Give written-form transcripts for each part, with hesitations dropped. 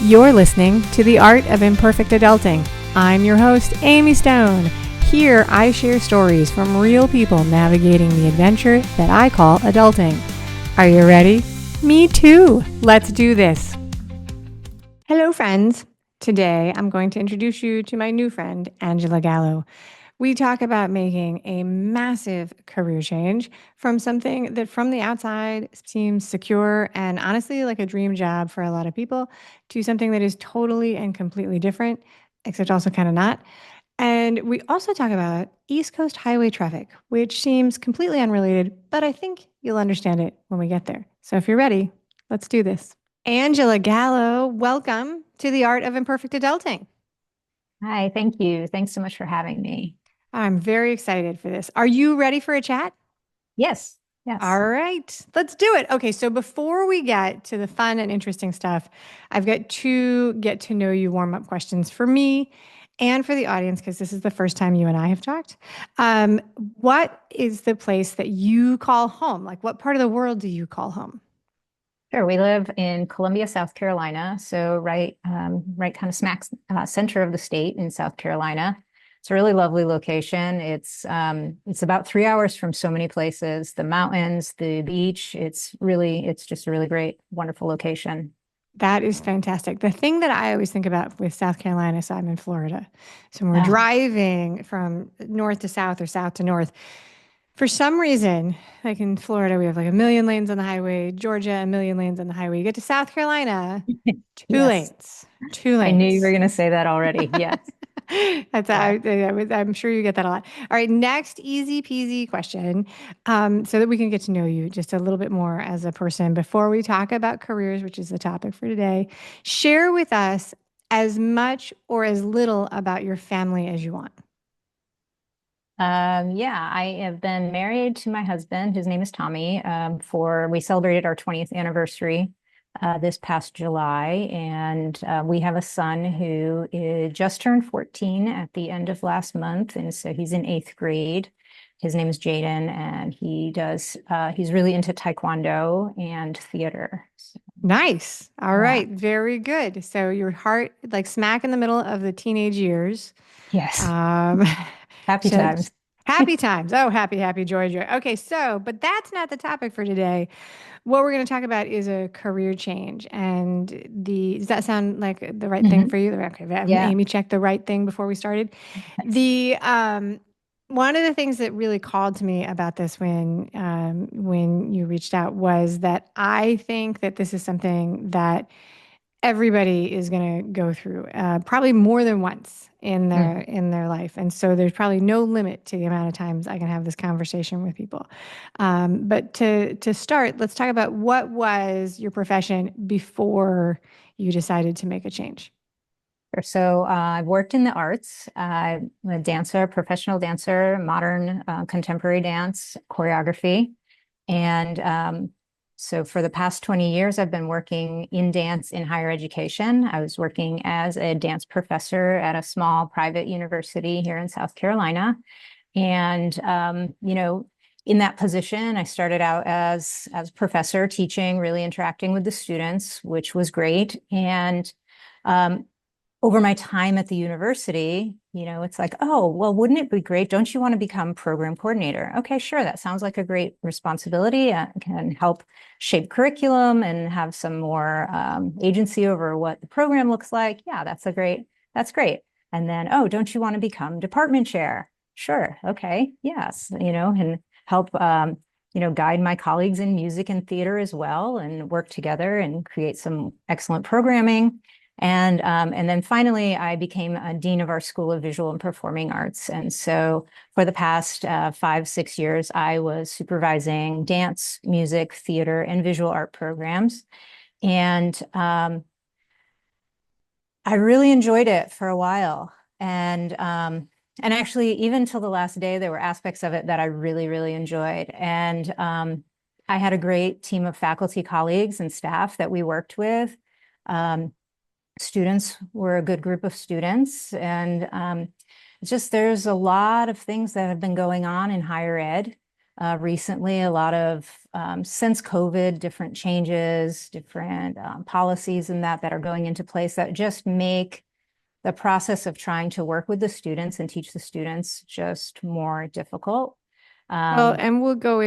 You're listening to The Art of Imperfect Adulting. I'm your host, Amy Stone. Here, I share stories from real people navigating the adventure that I call adulting. Are you ready? Me too. Let's do this. Hello, friends. Today, I'm going to introduce you to my new friend, Angela Gallo. We talk about making a massive career change from something that from the outside seems secure and honestly like a dream job for a lot of people to something that is totally and completely different, except also kind of not. And we also talk about East Coast highway traffic, which seems completely unrelated, but I think you'll understand it when we get there. So if you're ready, let's do this. Angela Gallo, welcome to the Art of Imperfect Adulting. Hi, thank you. Thanks so much for having me. I'm very excited for this. Are you ready for a chat? Yes, yes. All right, let's do it. Okay, so before we get to the fun and interesting stuff, I've got two get to know you warm up questions for me and for the audience, because this is the first time you and I have talked. What is the place that you call home? Like, what part of the world do you call home? Sure. We live in Columbia, South Carolina, so right kind of smack center of the state in South Carolina. It's a really lovely location. It's about 3 hours from so many places, the mountains, the beach. It's just a really great, wonderful location. That is fantastic. The thing that I always think about with South Carolina, so I'm in Florida. So when we're Ah, driving from north to south or south to north, for some reason, like in Florida, we have like a million lanes on the highway, Georgia, a million lanes on the highway. You get to South Carolina, two yes. lanes, two I knew you were lanes. going to say that already. Yes. Yeah. I'm sure you get that a lot. All right, next easy peasy question, so that we can get to know you just a little bit more as a person. Before we talk about careers, which is the topic for today, share with us as much or as little about your family as you want. Yeah, I have been married to my husband. His name is Tommy. We celebrated our 20th anniversary this past July, and we have a son who just turned 14 at the end of last month, and so he's in eighth grade. His name is Jaden, and he's really into taekwondo and theater. So, Nice. All yeah. right. Very good. So your heart, like smack in the middle of the teenage years. Yes. Um, Happy so times. happy times. Oh, happy, happy, joy, joy. Okay. So, but that's not the topic for today. What we're going to talk about is a career change. Does that sound like the right thing Mhm. for you? Okay. Yeah. Amy checked the right thing before we started. The, one of the things that really called to me about this when you reached out was that I think that this is something that everybody is going to go through, probably more than once in Mm. their life, and so there's probably no limit to the amount of times I can have this conversation with people. But to start, let's talk about what was your profession before you decided to make a change. So I've worked in the arts. I'm a dancer, professional dancer, modern contemporary dance, choreography. And so for the past 20 years, I've been working in dance in higher education. I was working as a dance professor at a small private university here in South Carolina. And, in that position, I started out as a professor teaching, really interacting with the students, which was great. And um, over my time at the university, it's like, oh, well, wouldn't it be great? Don't you want to become program coordinator? Okay, sure. That sounds like a great responsibility. I can help shape curriculum and have some more agency over what the program looks like. Yeah, that's great. And then, oh, don't you want to become department chair? Sure. Okay. Yes. And help, guide my colleagues in music and theater as well and work together and create some excellent programming. And then finally, I became a dean of our School of Visual and Performing Arts. And so for the past 5, 6 years, I was supervising dance, music, theater, and visual art programs. And I really enjoyed it for a while. And actually, even till the last day, there were aspects of it that I really, really enjoyed. And I had a great team of faculty colleagues and staff that we worked with. Um, Students were a good group of students, and just there's a lot of things that have been going on in higher ed recently. A lot of, since COVID, different changes, different policies and that are going into place that just make the process of trying to work with the students and teach the students just more difficult. Well, Um, and we'll go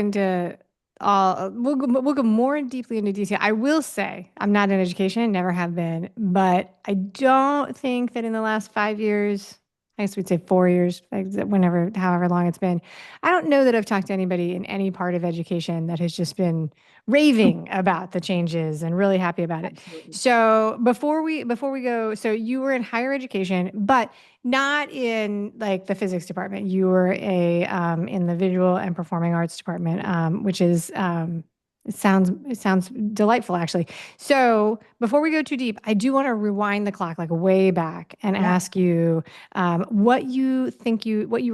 more deeply into detail. I will say I'm not in education, never have been, but I don't think that in the last 5 years, I guess we'd say 4 years, like whenever, however long it's been, I don't know that I've talked to anybody in any part of education that has just been raving about the changes and really happy about it. Absolutely. So before we go, so you were in higher education, but not in like the physics department. You were a in the visual and performing arts department, which is it sounds delightful actually. So before we go too deep, I do want to rewind the clock like way back and Yeah. ask you what you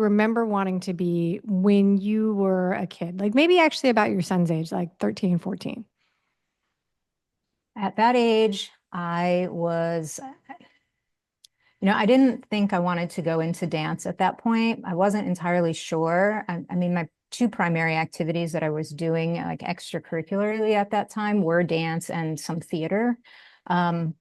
remember wanting to be when you were a kid, like maybe actually about your son's age, like 13, 14. At that age, I didn't think I wanted to go into dance at that point. I wasn't entirely sure. I mean, my two primary activities that I was doing like extracurricularly at that time were dance and some theater. Um,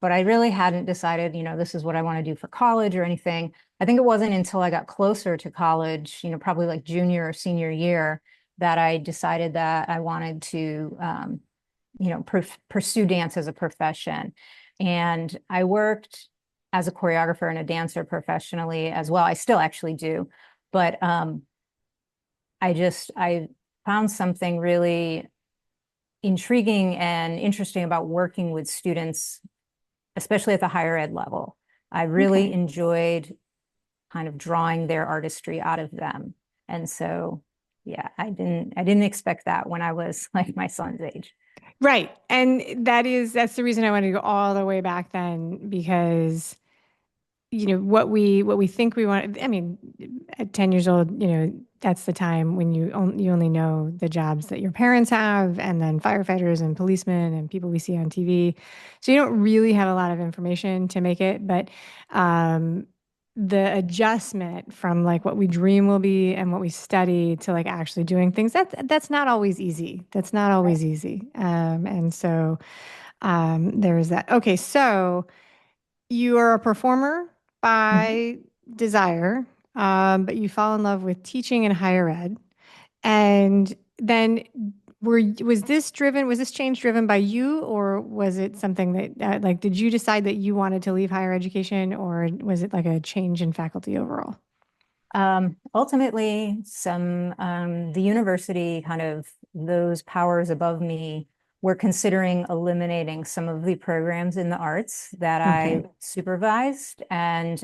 but I really hadn't decided, this is what I want to do for college or anything. I think it wasn't until I got closer to college, probably like junior or senior year, that I decided that I wanted to, pursue dance as a profession. And I worked as a choreographer and a dancer professionally as well. I still actually do, but I found something really intriguing and interesting about working with students, especially at the higher ed level. I really Okay. enjoyed kind of drawing their artistry out of them. And so, yeah, I didn't expect that when I was like my son's age. Right. And that's the reason I wanted to go all the way back then because what we think we want. I mean, at 10 years old, that's the time when you only know the jobs that your parents have, and then firefighters and policemen and people we see on TV. So you don't really have a lot of information to make it, but um, the adjustment from like what we dream will be and what we study to like actually doing things, that's not always easy. That's not Right. always easy. And so there is that. Okay, so. You are a performer Mhm. by desire, but you fall in love with teaching in higher ed. And then was this change driven by you, or was it something that, like, did you decide that you wanted to leave higher education, or was it like a change in faculty overall? Ultimately, the university, kind of those powers above me, were considering eliminating some of the programs in the arts that Okay. I supervised, and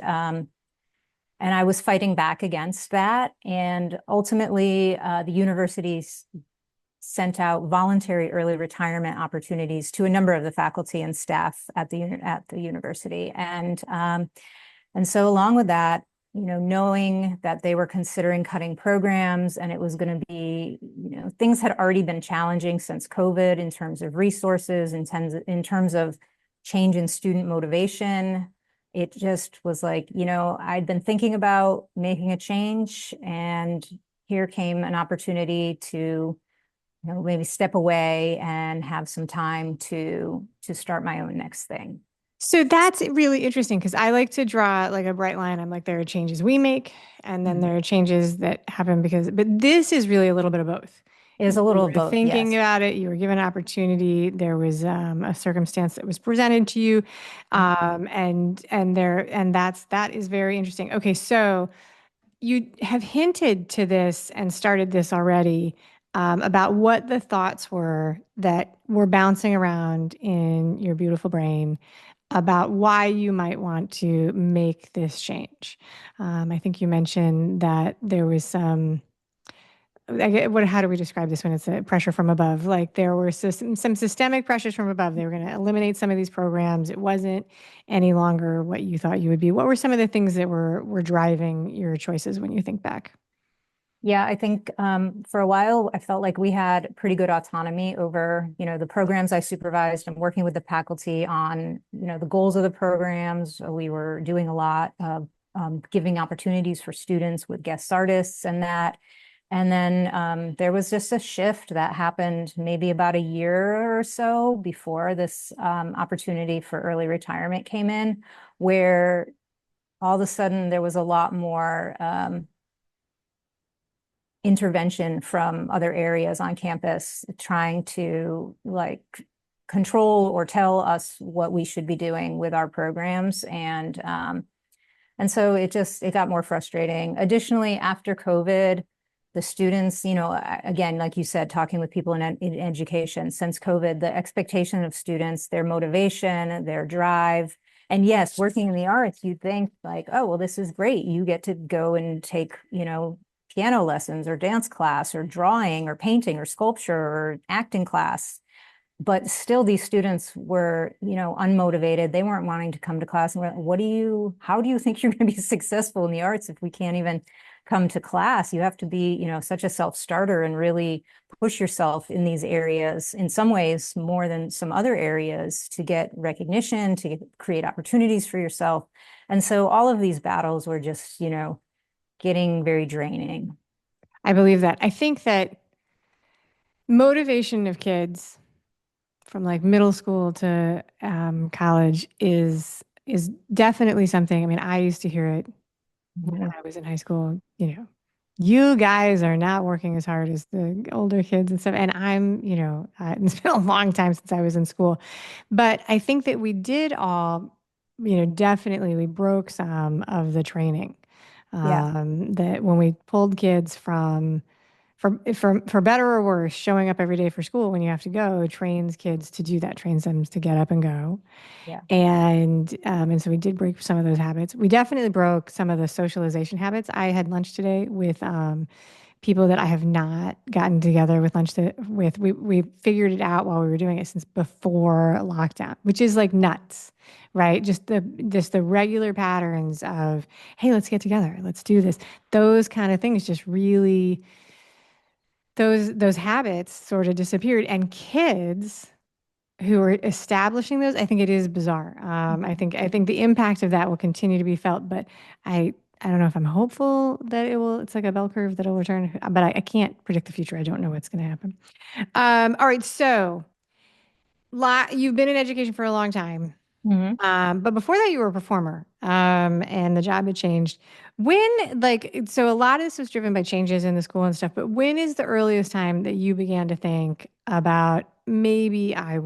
I was fighting back against that. And ultimately, the university sent out voluntary early retirement opportunities to a number of the faculty and staff at the university, and so along with that, knowing that they were considering cutting programs and it was going to be, things had already been challenging since COVID in terms of resources, in terms of change in student motivation. It just was like, I'd been thinking about making a change, and here came an opportunity to, maybe step away and have some time to start my own next thing. So that's really interesting because I like to draw like a bright line. I'm like, there are changes we make, and then Mhm. there are changes that happen but this is really a little bit of both. It is a You little of were both, thinking yes. about it, you were given an opportunity, there was a circumstance that was presented to you, that is very interesting. Okay, so you have hinted to this and started this already about what the thoughts were that were bouncing around in your beautiful brain about why you might want to make this change. I think you mentioned that there was how do we describe this when it's a pressure from above? Like there were some systemic pressures from above. They were going to eliminate some of these programs. It wasn't any longer what you thought you would be. What were some of the things that were driving your choices when you think back? Yeah, I think for a while I felt like we had pretty good autonomy over, the programs I supervised and working with the faculty on, the goals of the programs. We were doing a lot of giving opportunities for students with guest artists and that. And then there was just a shift that happened maybe about a year or so before this opportunity for early retirement came in, where all of a sudden there was a lot more intervention from other areas on campus trying to like control or tell us what we should be doing with our programs. And so it got more frustrating. Additionally, after COVID, the students, again, like you said, talking with people in education, since COVID, the expectation of students, their motivation, their drive, and yes, working in the arts, you'd think like, oh, well, this is great. You get to go and take, piano lessons or dance class or drawing or painting or sculpture or acting class. But still these students were, unmotivated. They weren't wanting to come to class. And how do you think you're going to be successful in the arts if we can't even come to class? You have to be, such a self-starter and really push yourself in these areas, in some ways more than some other areas, to get recognition, to create opportunities for yourself. And so all of these battles were just, getting very draining. I believe that. I think that motivation of kids from like middle school to college is definitely something. I mean, I used to hear it when Mhm. I was in high school. You guys are not working as hard as the older kids and stuff. And it's been a long time since I was in school, but I think that we did all, definitely we broke some of the training. Yeah, That when we pulled kids from for better or worse, showing up every day for school when you have to go trains kids to do that, trains them to get up and go. yeah. And so we did break some of those habits. We definitely broke some of the socialization habits. I had lunch today with people that I have not gotten together with with. We figured it out while we were doing it since before lockdown, which is like nuts, right? Just the regular patterns of, hey, let's get together, let's do this. Those kind of things just really those habits sort of disappeared, and kids who are establishing those, I think it is bizarre. I think the impact of that will continue to be felt, but I don't know if I'm hopeful that it will. It's like a bell curve that will return, but I can't predict the future. I don't know what's going to happen. All right, so you've been in education for a long time. Mhm. But before that, you were a performer, and the job had changed. So a lot of this was driven by changes in the school and stuff, but when is the earliest time that you began to think about maybe I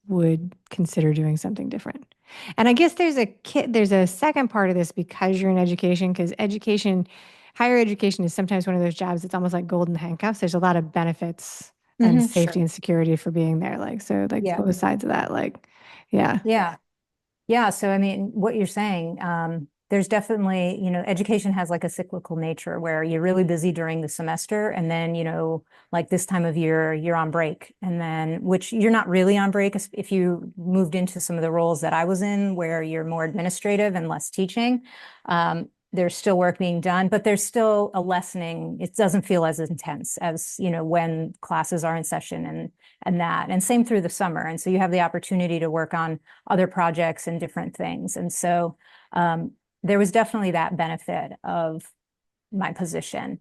would consider doing something different? And I guess there's a second part of this because you're in education, because higher education is sometimes one of those jobs that's almost like golden handcuffs. There's a lot of benefits and safety Sure. and security for being there. Like Yeah. both sides of that, yeah. Yeah. Yeah. So, I mean, what you're saying, there's definitely, education has like a cyclical nature where you're really busy during the semester. And then, like this time of year, you're on break. And then, which you're not really on break if you moved into some of the roles that I was in, where you're more administrative and less teaching. There's still work being done, but there's still a lessening. It doesn't feel as intense as, when classes are in session and same through the summer. And so you have the opportunity to work on other projects and different things. And so there was definitely that benefit of my position.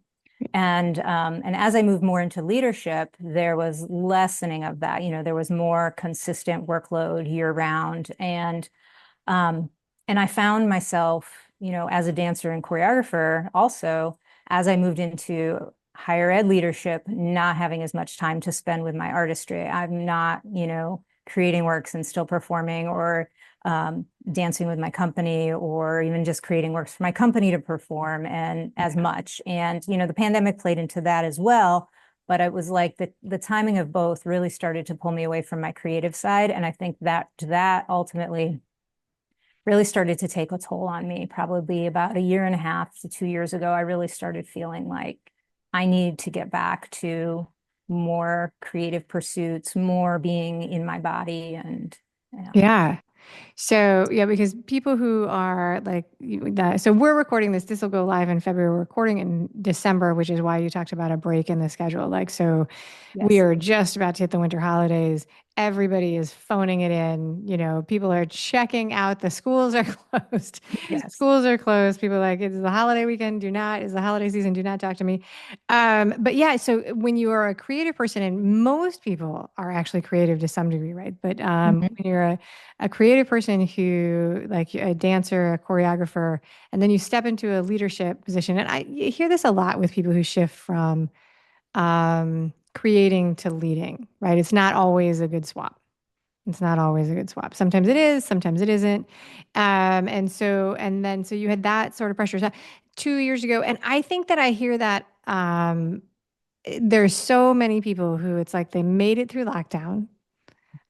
And as I moved more into leadership, there was lessening of that. There was more consistent workload year round. Um, and I found myself, as a dancer and choreographer, also as I moved into higher ed leadership, not having as much time to spend with my artistry. I'm not, creating works and still performing, or dancing with my company, or even just creating works for my company to perform, and as much. And, the pandemic played into that as well. But it was like the timing of both really started to pull me away from my creative side. And I think that ultimately really started to take a toll on me. Probably about a year and a half to 2 years ago, I really started feeling like I need to get back to more creative pursuits, more being in my body. And Yeah. So, yeah, because people who are so we're recording this. This will go live in February. We're recording in December, which is why you talked about a break in the schedule. So we yes. are just about to hit the winter holidays. everybody is phoning it in. People are checking out. The schools are closed. Yes. Schools are closed. People are like, it's the holiday weekend. It's the holiday season. Do not talk to me. But yeah, so when you are a creative person, and most people are actually creative to some degree, right? But Mhm. when you're a creative person who, like a dancer, a choreographer, and then you step into a leadership position, and you hear this a lot with people who shift from creating to leading, right? It's not always a good swap. It's not always a good swap. Sometimes it is, sometimes it isn't. So you had that sort of pressure. So 2 years ago, and I think that I hear that there's so many people who it's like they made it through lockdown,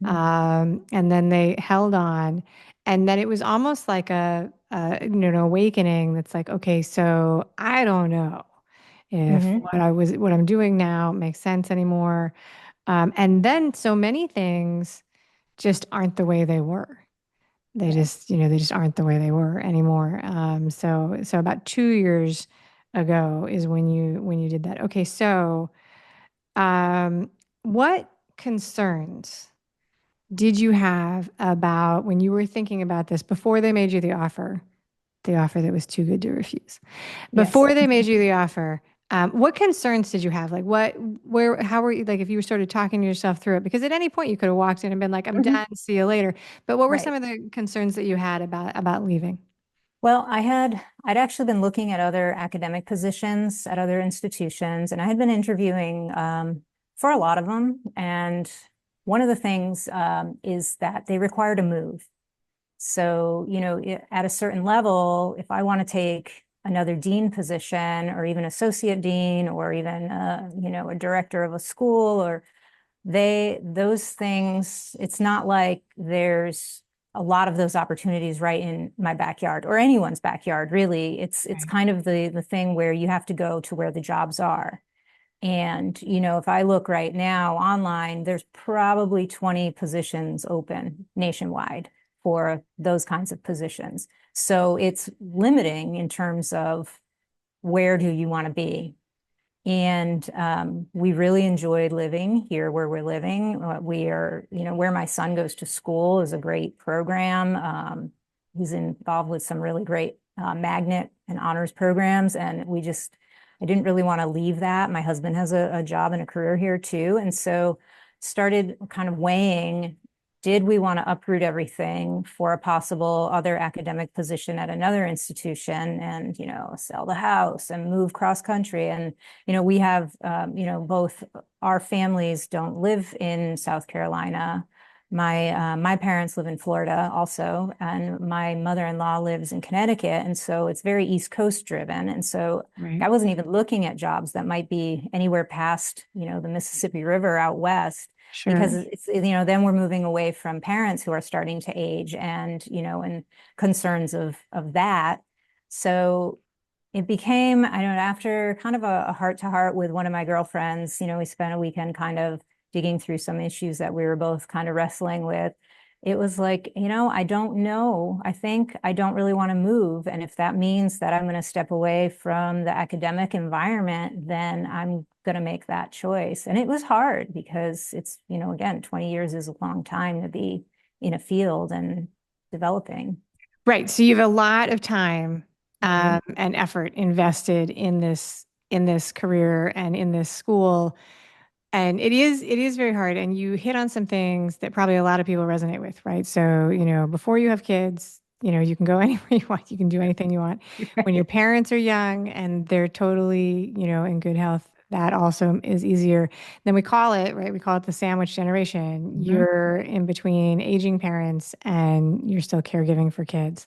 and then they held on, and then it was almost like an awakening. That's like, okay, so I don't know if Mhm. what I'm doing now makes sense anymore. And then so many things just aren't the way they were. Right. They just aren't the way they were anymore. So about 2 years ago is when you did that. Okay, so um, what concerns did you have about when you were thinking about this before they made you the offer that was too good to refuse? Yes. Before they made you the offer, what concerns did you have? Like how were you, like, if you started talking to yourself through it? Because at any point you could have walked in and been like, I'm Mhm. done, see you later. But what were some Right. of the concerns that you had about leaving? Well, I'd actually been looking at other academic positions at other institutions, and I had been interviewing for a lot of them. And one of the things is that they required a move. So, at a certain level, if I want to take another dean position or even associate dean or even, a director of a school, or those things, it's not like there's a lot of those opportunities right in my backyard or anyone's backyard, really. It's Right. kind of the thing where you have to go to where the jobs are. And, if I look right now online, there's probably 20 positions open nationwide for those kinds of positions. So it's limiting in terms of where do you want to be. And we really enjoyed living here where we're living. We are, where my son goes to school is a great program. He's involved with some really great magnet and honors programs. And I didn't really want to leave that. My husband has a job and a career here too. And so started kind of weighing, did we want to uproot everything for a possible other academic position at another institution and, sell the house and move cross country? And we have, both our families don't live in South Carolina. My parents live in Florida also, and my mother-in-law lives in Connecticut, and so it's very East Coast driven. And so Right. I wasn't even looking at jobs that might be anywhere past, the Mississippi River out west, because Sure. it's, then we're moving away from parents who are starting to age and, and concerns of that. So it became, I don't know, after kind of a heart to heart with one of my girlfriends, we spent a weekend kind of digging through some issues that we were both kind of wrestling with. It was like, I don't know. I think I don't really want to move. And if that means that I'm going to step away from the academic environment, then I'm going to make that choice. And it was hard because it's, again, 20 years is a long time to be in a field and developing. Right. So you have a lot of time Mhm. and effort invested in this career and in this school. And it is very hard. And you hit on some things that probably a lot of people resonate with, right? So, before you have kids, you can go anywhere you want. You can do anything you want. When your Right. parents are young and they're totally, in good health, that also is easier. Then we call it, right? We call it the sandwich generation. Mhm. You're in between aging parents and you're still caregiving for kids.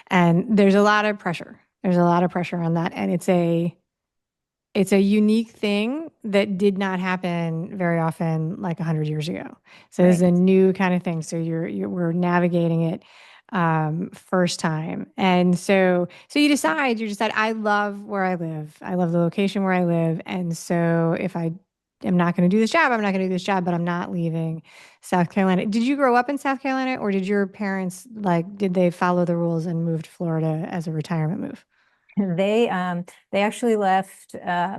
And there's a lot of pressure. There's a lot of pressure on that. And it's a unique thing that did not happen very often, like 100 years ago. So this is Right. a new kind of thing. So we're navigating it first time, and so you decide I love where I live. I love the location where I live, and so if I am not going to do this job, I'm not going to do this job. But I'm not leaving South Carolina. Did you grow up in South Carolina, or did your parents did they follow the rules and move to Florida as a retirement move? They actually left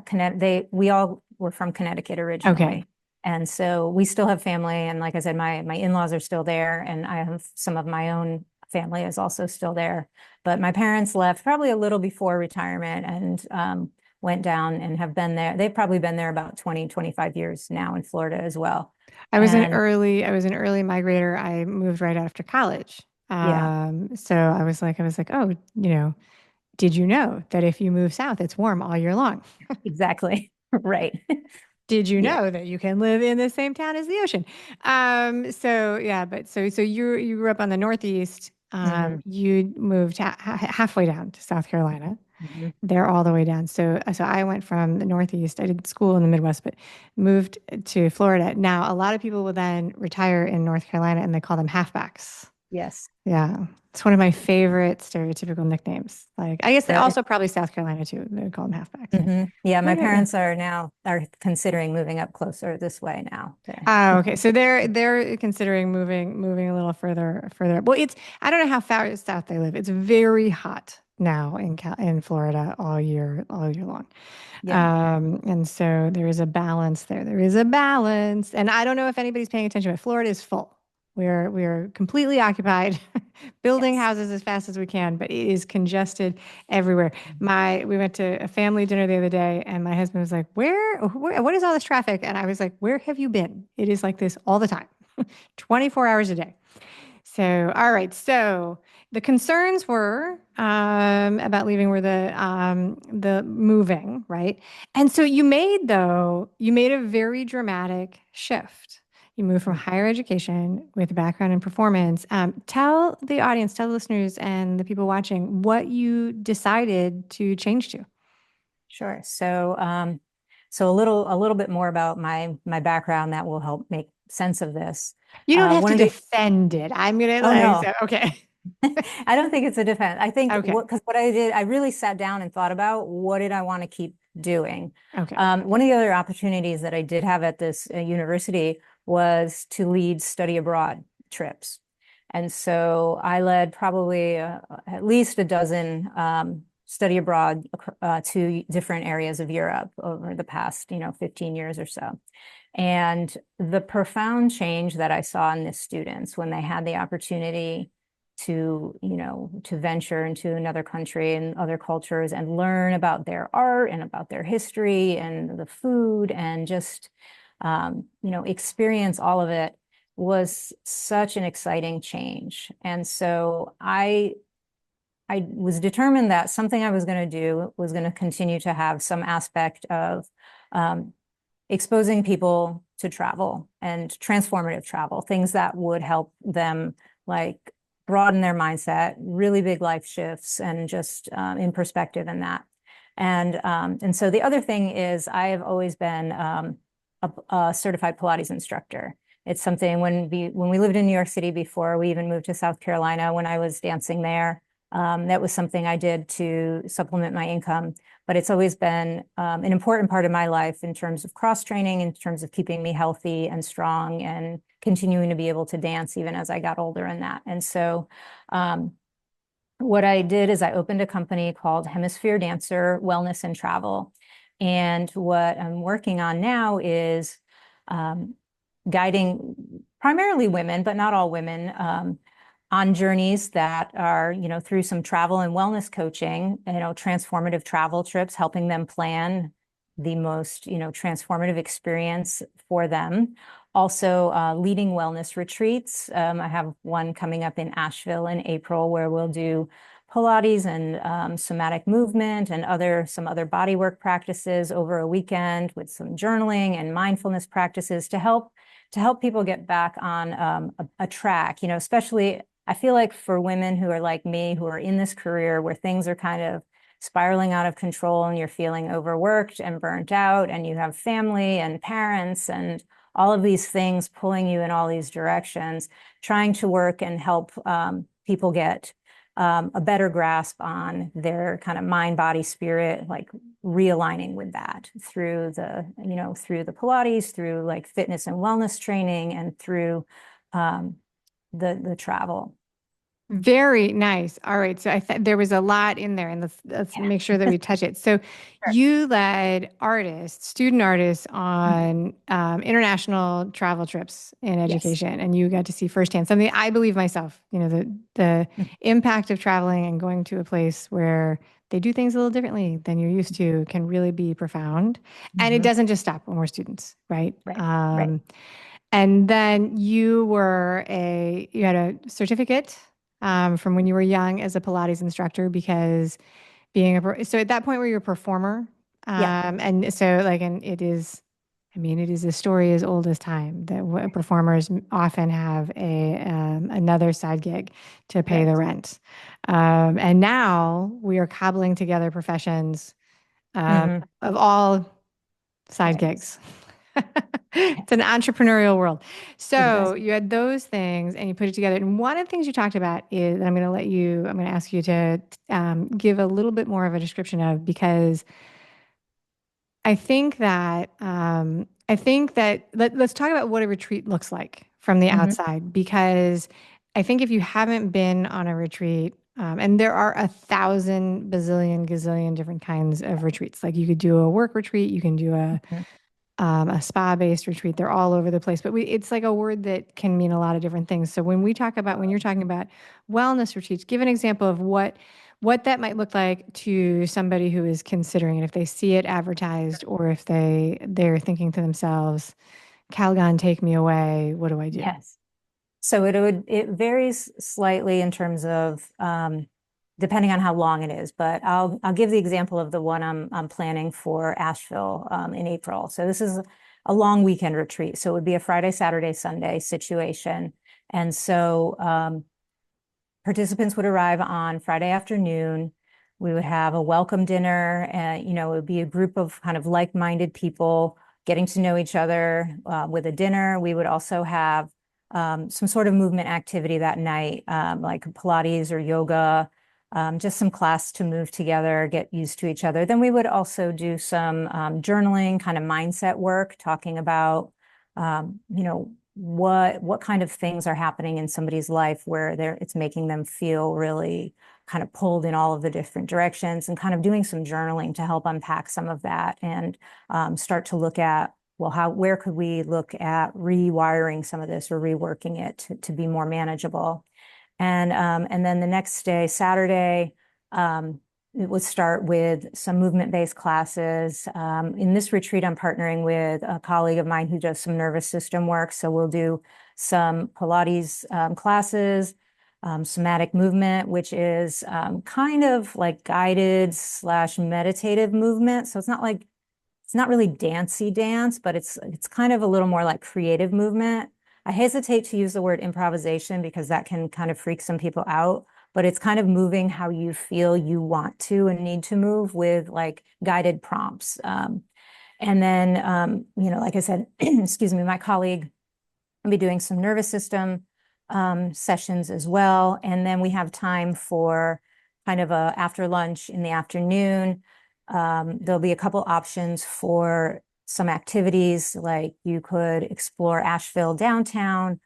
Connecticut. We all were from Connecticut Okay. originally. And so we still have family. And like I said, my in-laws are still there, and I have some of my own family is also still there. But my parents left probably a little before retirement and went down and have been there. They've probably been there about 20, 25 years now in Florida as well. And I was an early migrator. I moved right after college. yeah, So I was like, oh, you know, did you know that if you move south, it's warm all year long? exactly. Right. Did you Yeah. know that you can live in the same town as the ocean? So yeah, but so you grew up on the Northeast. Hmm. You moved halfway down to South Carolina. Hmm. They're all the way down. So I went from the Northeast. I did school in the Midwest, but moved to Florida. Now, a lot of people will then retire in North Carolina and they call them halfbacks. Yes. Yeah. It's one of my favorite stereotypical nicknames. Like, I guess The, also probably South Carolina too. They call them halfbacks. Yeah. yeah, my Okay. Yeah. parents are considering moving up closer this way now. Oh, okay. So they're considering moving a little further. Well, it's I don't know how far south they live. It's very hot now in Florida all year long. Yeah. And so there is a balance there. There is a balance. And I don't know if anybody's paying attention, but Florida is full. We're completely occupied, building Yes. houses as fast as we can, but it is congested everywhere. We went to a family dinner the other day, and my husband was like, what is all this traffic? And I was like, where have you been? It is like this all the time, 24 hours a day. So, all right. So the concerns were about leaving were the moving, right? And so you made a very dramatic shift. You moved from higher education with a background in performance. Tell the audience, tell the listeners and the people watching what you decided to change to. Sure. So a little bit more about my background that will help make sense of this. You don't have One to of the defend it. I'm gonna Oh like, no, so, okay. I don't think it's a defense. I think Okay. because what I did, I really sat down and thought about what did I want to keep doing. Okay. One of the other opportunities that I did have at this university was to lead study abroad trips. And so I led probably at least a dozen study abroad to different areas of Europe over the past, 15 years or so. And the profound change that I saw in the students when they had the opportunity to venture into another country and other cultures and learn about their art and about their history and the food and just, experience all of it was such an exciting change. And so I was determined that something I was going to do was going to continue to have some aspect of um, exposing people to travel and transformative travel, things that would help them like broaden their mindset, really big life shifts, and just in perspective in that. And so the other thing is I have always been a certified Pilates instructor. It's something when we lived in New York City before we even moved to South Carolina, when I was dancing there, that was something I did to supplement my income. But it's always been an important part of my life in terms of cross training, in terms of keeping me healthy and strong and continuing to be able to dance even as I got older in that. And so what I did is I opened a company called Hemisphere Dancer Wellness and Travel. And what I'm working on now is guiding primarily women, but not all women, on journeys that are, through some travel and wellness coaching, transformative travel trips, helping them plan the most, transformative experience for them. Also, leading wellness retreats. I have one coming up in Asheville in April where we'll do Pilates and somatic movement and some other bodywork practices over a weekend with some journaling and mindfulness practices to help people get back on a track, especially I feel like for women who are like me, who are in this career where things are kind of spiraling out of control and you're feeling overworked and burnt out and you have family and parents and all of these things pulling you in all these directions, trying to work and help people get a better grasp on their kind of mind, body, spirit, like realigning with that through through the Pilates, through like fitness and wellness training, and through the travel. Very nice. All right. So I thought there was a lot in there, and let's Yeah. make sure that we touch it. So Sure. you led artists, student artists, on international travel trips in Yes. education, and you got to see firsthand something I believe myself. The impact of traveling and going to a place where they do things a little differently than you're used to can really be profound. And it Mm-hmm. doesn't just stop when we're students, right? Right. Right. And then you had a certificate from when you were young as a Pilates instructor because so at that point were you a performer? Yeah. And so and it is a story as old as time that performers often have another side gig to pay the Right. rent. And now we are cobbling together professions Mm-hmm. of all side Right. gigs. It's an entrepreneurial world. So Exactly. you had those things and you put it together. And one of the things you talked about is, I'm going to ask you to give a little bit more of a description of, because I think that let's talk about what a retreat looks like from the Mm-hmm. outside, because I think if you haven't been on a retreat, and there are 1,000 bazillion gazillion different kinds of retreats. Like you could do a work retreat, you can do a spa-based retreat. They're all over the place, but it's like a word that can mean a lot of different things. So when you're talking about wellness retreats, give an example of what that might look like to somebody who is considering it, if they see it advertised or if they're thinking to themselves, Calgon, take me away. What do I do? Yes. So it varies slightly in terms of depending on how long it is, but I'll give the example of the one I'm planning for Asheville in April. So this is a long weekend retreat. So it would be a Friday, Saturday, Sunday situation. And so participants would arrive on Friday afternoon. We would have a welcome dinner, and it would be a group of kind of like-minded people getting to know each other with a dinner. We would also have some sort of movement activity that night, like Pilates or yoga, just some class to move together, get used to each other. Then we would also do some journaling, kind of mindset work, talking about, what kind of things are happening in somebody's life where it's making them feel really kind of pulled in all of the different directions, and kind of doing some journaling to help unpack some of that and start to look at, well, where could we look at rewiring some of this or reworking it to be more manageable. And then the next day, Saturday, it would start with some movement-based classes. In this retreat, I'm partnering with a colleague of mine who does some nervous system work. So we'll do some Pilates classes, somatic movement, which is kind of like guided / meditative movement. So it's not really dancey dance, but it's kind of a little more like creative movement. I hesitate to use the word improvisation because that can kind of freak some people out, but it's kind of moving how you feel you want to and need to move with like guided prompts. And then, like I said, excuse me, my colleague will be doing some nervous system sessions as well. And then we have time for kind of a after lunch in the afternoon. There'll be a couple options for some activities, like you could explore Asheville downtown.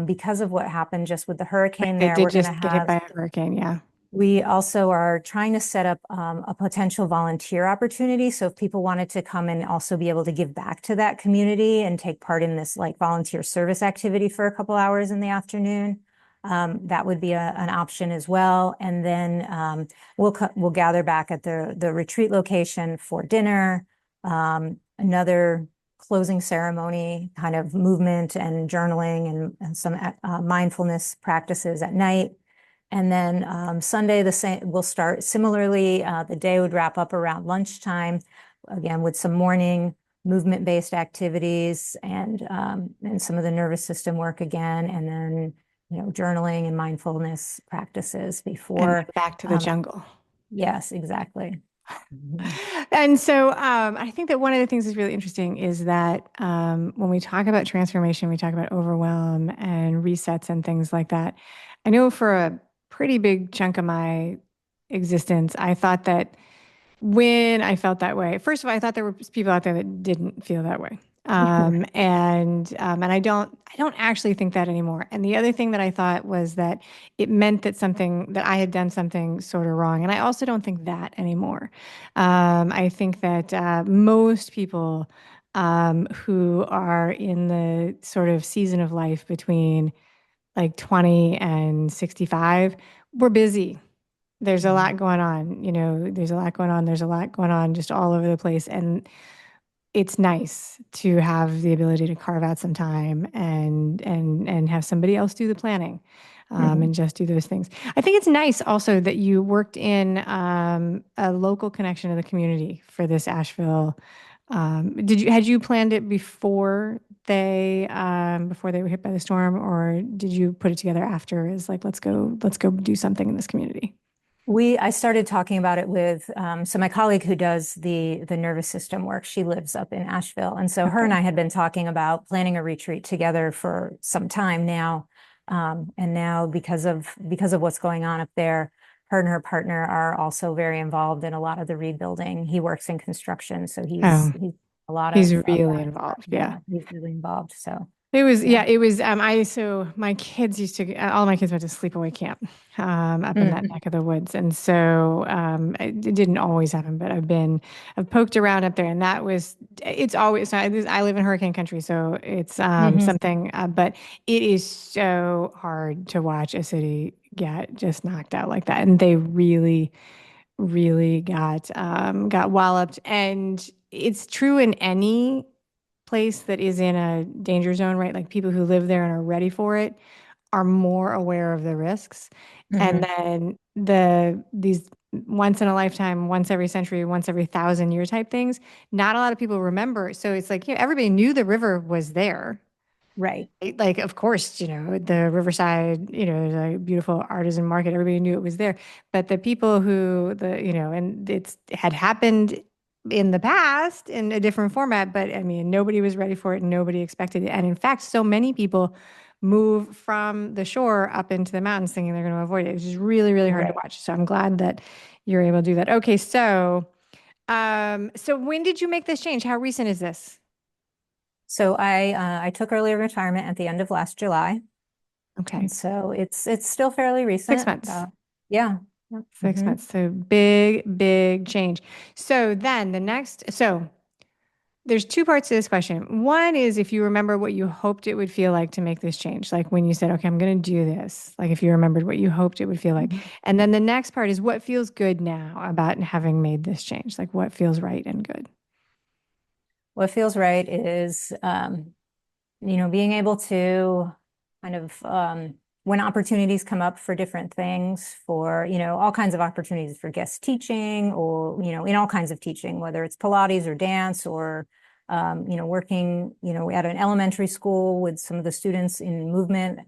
Because of what happened just with the hurricane They there, did we're going to just get hit have by a hurricane. Yeah. we also are trying to set up a potential volunteer opportunity. So if people wanted to come and also be able to give back to that community and take part in this like volunteer service activity for a couple hours in the afternoon, that would be an option as well. And then we'll gather back at the retreat location for dinner, another closing ceremony, kind of movement and journaling and some mindfulness practices at night. And then Sunday, the same, we'll start similarly. The day would wrap up around lunchtime, again with some morning movement-based activities and some of the nervous system work again, and then journaling and mindfulness practices And before. then back to the Um, jungle. yes, exactly. Mhm. And so I think that one of the things that's really interesting is that when we talk about transformation, we talk about overwhelm and resets and things like that. I know for a pretty big chunk of my existence, I thought that when I felt that way, first of all, I thought there were people out there that didn't feel that way. And I don't actually think that anymore. And the other thing that I thought was that it meant that I had done something sort of wrong. And I also don't think that anymore. I think that most people who are in the sort of season of life between like 20 and 65, we're busy. There's a Mhm. lot going on, there's a lot going on. There's a lot going on just all over the place. And it's nice to have the ability to carve out some time and have somebody else do the planning, Mhm. and just do those things. I think it's nice also that you worked in a local connection to the community for this Asheville. Had you planned it before they were hit by the storm, or did you put it together after as like, let's go do something in this community? I started talking about it with, so my colleague who does the nervous system work, she lives up in Asheville. And so her and Okay. I had been talking about planning a retreat together for some time now. And now because of what's going on up there, her and her partner are also very involved in a lot of the rebuilding. He works in construction, so Oh, he's a lot he's of really that stuff. involved. Yeah. Yeah, he's really involved. So It was, yeah. yeah, it was, so my kids all my kids went to sleepaway camp, up in that Mhm. neck of the woods. And so, it didn't always happen, but I've poked around up there, and it's always, so I live in hurricane country. So it's, Mhm. something, but it is so hard to watch a city get just knocked out like that. And they really, really got walloped. And it's true in any place that is in a danger zone, right? Like people who live there and are ready for it are more aware of the risks. And Mhm. then these once in a lifetime, once every century, once every 1,000 year type things, not a lot of people remember. So it's like, everybody knew the river was there. Right. Like, of course, the Riverside, there's a beautiful artisan market. Everybody knew it was there. But the people and it's had happened in the past in a different format, but I mean, nobody was ready for it and nobody expected it. And in fact, so many people move from the shore up into the mountains thinking they're going to avoid it. It's just really, really hard to Right. watch. So I'm glad that you're able to do that. Okay, so when did you make this change? How recent is this? So I took early retirement at the end of last July, Okay, and so it's still fairly six recent. months. Yeah. Yep. 6 months. So big, big change. So there's two parts to this question. One is if you remember what you hoped it would feel like to make this change, like when you said, okay, I'm going to do this, like if you remembered what you hoped it would feel like. Mhm. And then the next part is what feels good now about having made this change, like what feels right and good. What feels right is being able to kind of when opportunities come up for different things, for all kinds of opportunities for guest teaching, or in all kinds of teaching, whether it's Pilates or dance, or working at an elementary school with some of the students in movement,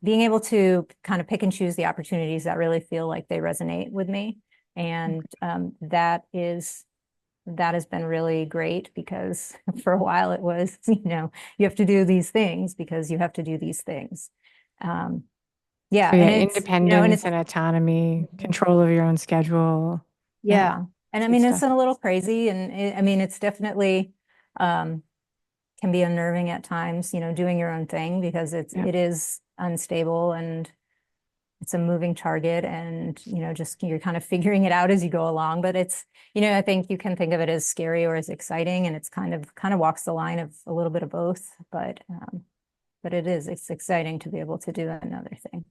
being able to kind of pick and choose the opportunities that really feel like they resonate with me. And that has been really great, because for a while it was, you have to do these things because you have to do these things. Um, yeah, So yeah, and and independence it's and autonomy, control of your own schedule. Yeah, yeah, and I good mean it's stuff. a little crazy, and I mean it's definitely um, can be unnerving at times, doing your own thing, because Yeah. it is unstable, and it's a moving target, and just you're kind of figuring it out as you go along. But it's I think you can think of it as scary or as exciting, and it's kind of walks the line of a little bit of both. But it's exciting to be able to do another thing.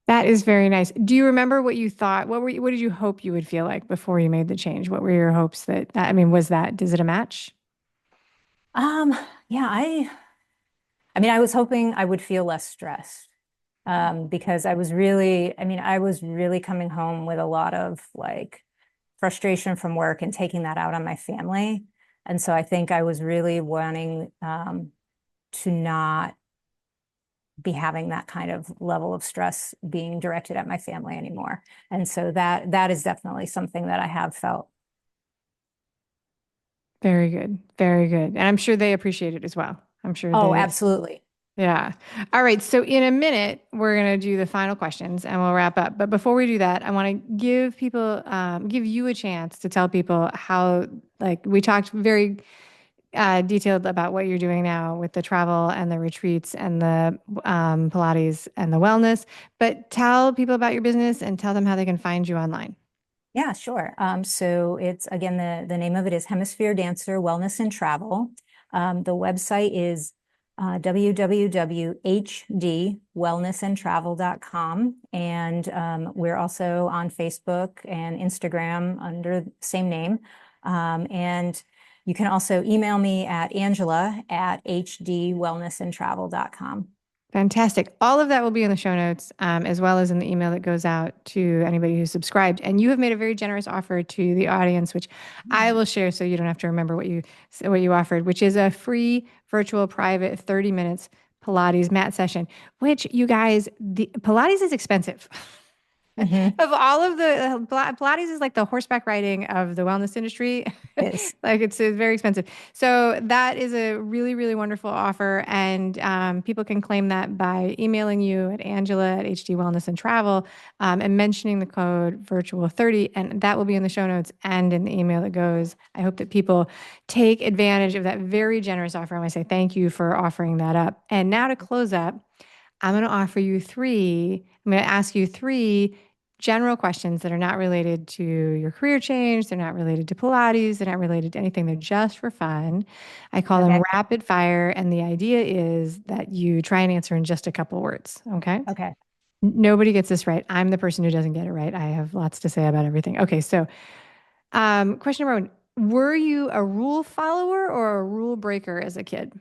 That is very nice. Do you remember what you thought? What did you hope you would feel like before you made the change? What were your hopes I mean, does it a match? um yeah, I mean, I was hoping I would feel less stressed, because I was really coming home with a lot of like frustration from work and taking that out on my family. And so I think I was really wanting to not be having that kind of level of stress being directed at my family anymore. And so that is definitely something that I have felt. Very good. Very good. And I'm sure they appreciate it as well. I'm sure Oh, they, absolutely. yeah. All right. So in a minute, we're going to do the final questions and we'll wrap up. But before we do that, I want to give you a chance to tell people how, like, we talked very detailed about what you're doing now with the travel and the retreats and the Pilates and the wellness, but tell people about your business and tell them how they can find you online. Yeah, sure. So it's, again, the name of it is Hemisphere Dancer Wellness and Travel. The website is www.hdwellnessandtravel.com. And we're also on Facebook and Instagram under the same name. And you can also email me at angela@hdwellnessandtravel.com. Fantastic. All of that will be in the show notes, as well as in the email that goes out to anybody who's subscribed. And you have made a very generous offer to the audience, which I will share so you don't have to remember what you offered, which is a free virtual private 30 minutes Pilates mat session, which you guys, the Pilates is expensive. Mhm. Of all of the Pilates is like the horseback riding of the wellness industry. Yes. Like it's very expensive. So that is a really, really wonderful offer. And people can claim that by emailing you at Angela at HD Wellness and Travel and mentioning the code virtual30. And that will be in the show notes and in the email that goes. I hope that people take advantage of that very generous offer. I want to say thank you for offering that up. And now to close up, I'm going to ask you three general questions that are not related to your career change. They're not related to Pilates. They're not related to anything. They're just for fun. I call them Okay. rapid fire. And the idea is that you try and answer in just a couple words. Okay. Okay. Nobody gets this right. I'm the person who doesn't get it right. I have lots to say about everything. Okay. So, question number one, were you a rule follower or a rule breaker as a kid?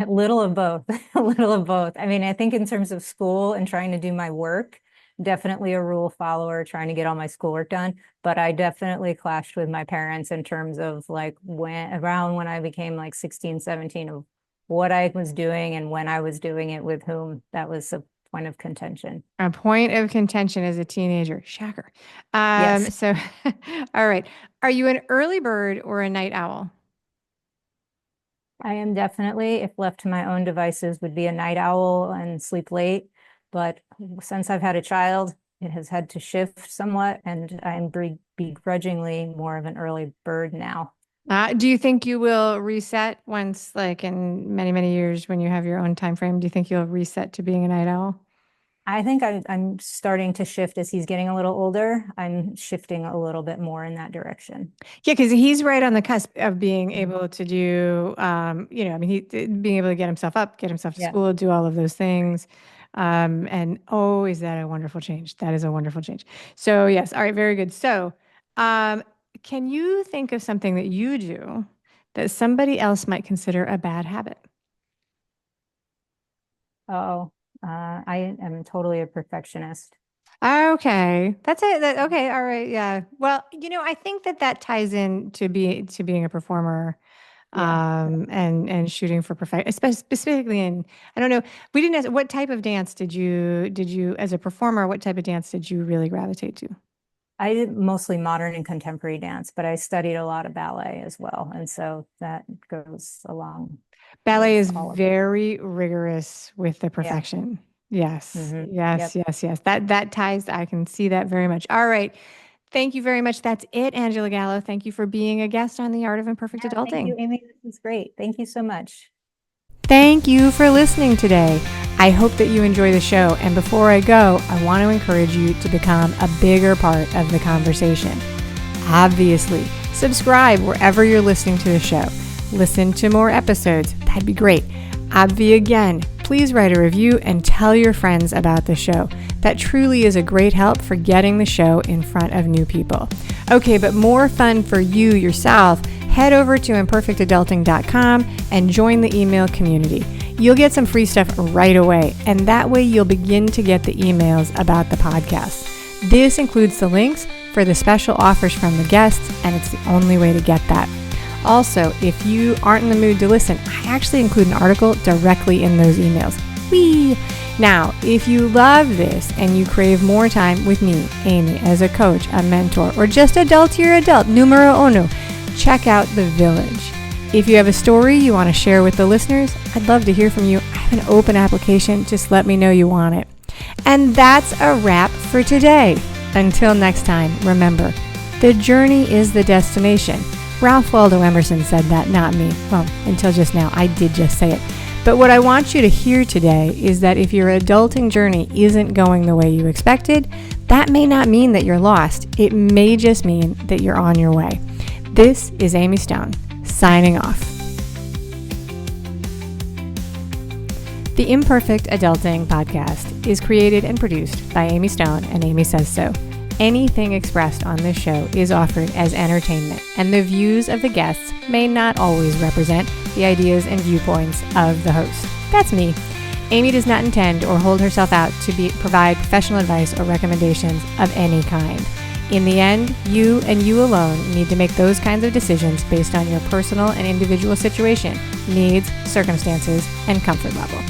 A little of both. A little of both. I mean, I think in terms of school and trying to do my work, definitely a rule follower, trying to get all my schoolwork done. But I definitely clashed with my parents in terms of like when I became like 16, 17, of what I was doing and when I was doing it with whom. That was a point of contention. A point of contention as a teenager. Shocker. Yes. So, all right. Are you an early bird or a night owl? I am definitely, if left to my own devices, would be a night owl and sleep late. But since I've had a child, it has had to shift somewhat, and I'm begrudgingly more of an early bird now. Do you think you will reset once, like in many, many years when you have your own time frame? Do you think you'll reset to being a night owl? I think I'm starting to shift as he's getting a little older. I'm shifting a little bit more in that direction. Yeah, because he's right on the cusp of being Mhm. able to do, I mean, being able to get himself up, get himself to Yeah. school, do all of those things. And oh, is that a wonderful change? That is a wonderful change. So, yes. All right. Very good. So, um, can you think of something that you do that somebody else might consider a bad habit? Oh, I am totally a perfectionist. Okay. That's it. Okay. All right. Yeah. Well, I think that ties in to being a performer, Yeah. and shooting for perfect, specifically in, I don't know, we didn't ask, what type of dance did you, as a performer, what type of dance did you really gravitate to? I did mostly modern and contemporary dance, but I studied a lot of ballet as well. And so that goes along Ballet with is all of it. very rigorous with the Yeah. perfection. Yes. Yes. Yep. Yes. Yes. That ties, I can see that very much. All right. Thank you very much. That's it, Angela Gallo. Thank you for being a guest on the Art of Imperfect Yeah, thank you, Adulting. Amy. This was great. Thank you so much. Thank you for listening today. I hope that you enjoy the show. And before I go, I want to encourage you to become a bigger part of the conversation. Obviously, subscribe wherever you're listening to the show. Listen to more episodes. That'd be great. Again, please write a review and tell your friends about the show. That truly is a great help for getting the show in front of new people. Okay, but more fun for you yourself, head over to imperfectadulting.com and join the email community. You'll get some free stuff right away, and that way you'll begin to get the emails about the podcast. This includes the links for the special offers from the guests, and it's the only way to get that. Also, if you aren't in the mood to listen, I actually include an article directly in those emails. Whee! Now, if you love this and you crave more time with me, Amy, as a coach, a mentor, or just adultier adult, numero uno, check out The Village. If you have a story you want to share with the listeners, I'd love to hear from you. I have an open application. Just let me know you want it. And that's a wrap for today. Until next time, remember, the journey is the destination. Ralph Waldo Emerson said that, not me. Well, until just now, I did just say it. But what I want you to hear today is that if your adulting journey isn't going the way you expected, that may not mean that you're lost. It may just mean that you're on your way. This is Amy Stone, signing off. The Imperfect Adulting podcast is created and produced by Amy Stone and Amy Says So. Anything expressed on this show is offered as entertainment, and the views of the guests may not always represent the ideas and viewpoints of the host. That's me. Amy does not intend or hold herself out to provide professional advice or recommendations of any kind. In the end, you and you alone need to make those kinds of decisions based on your personal and individual situation, needs, circumstances, and comfort level.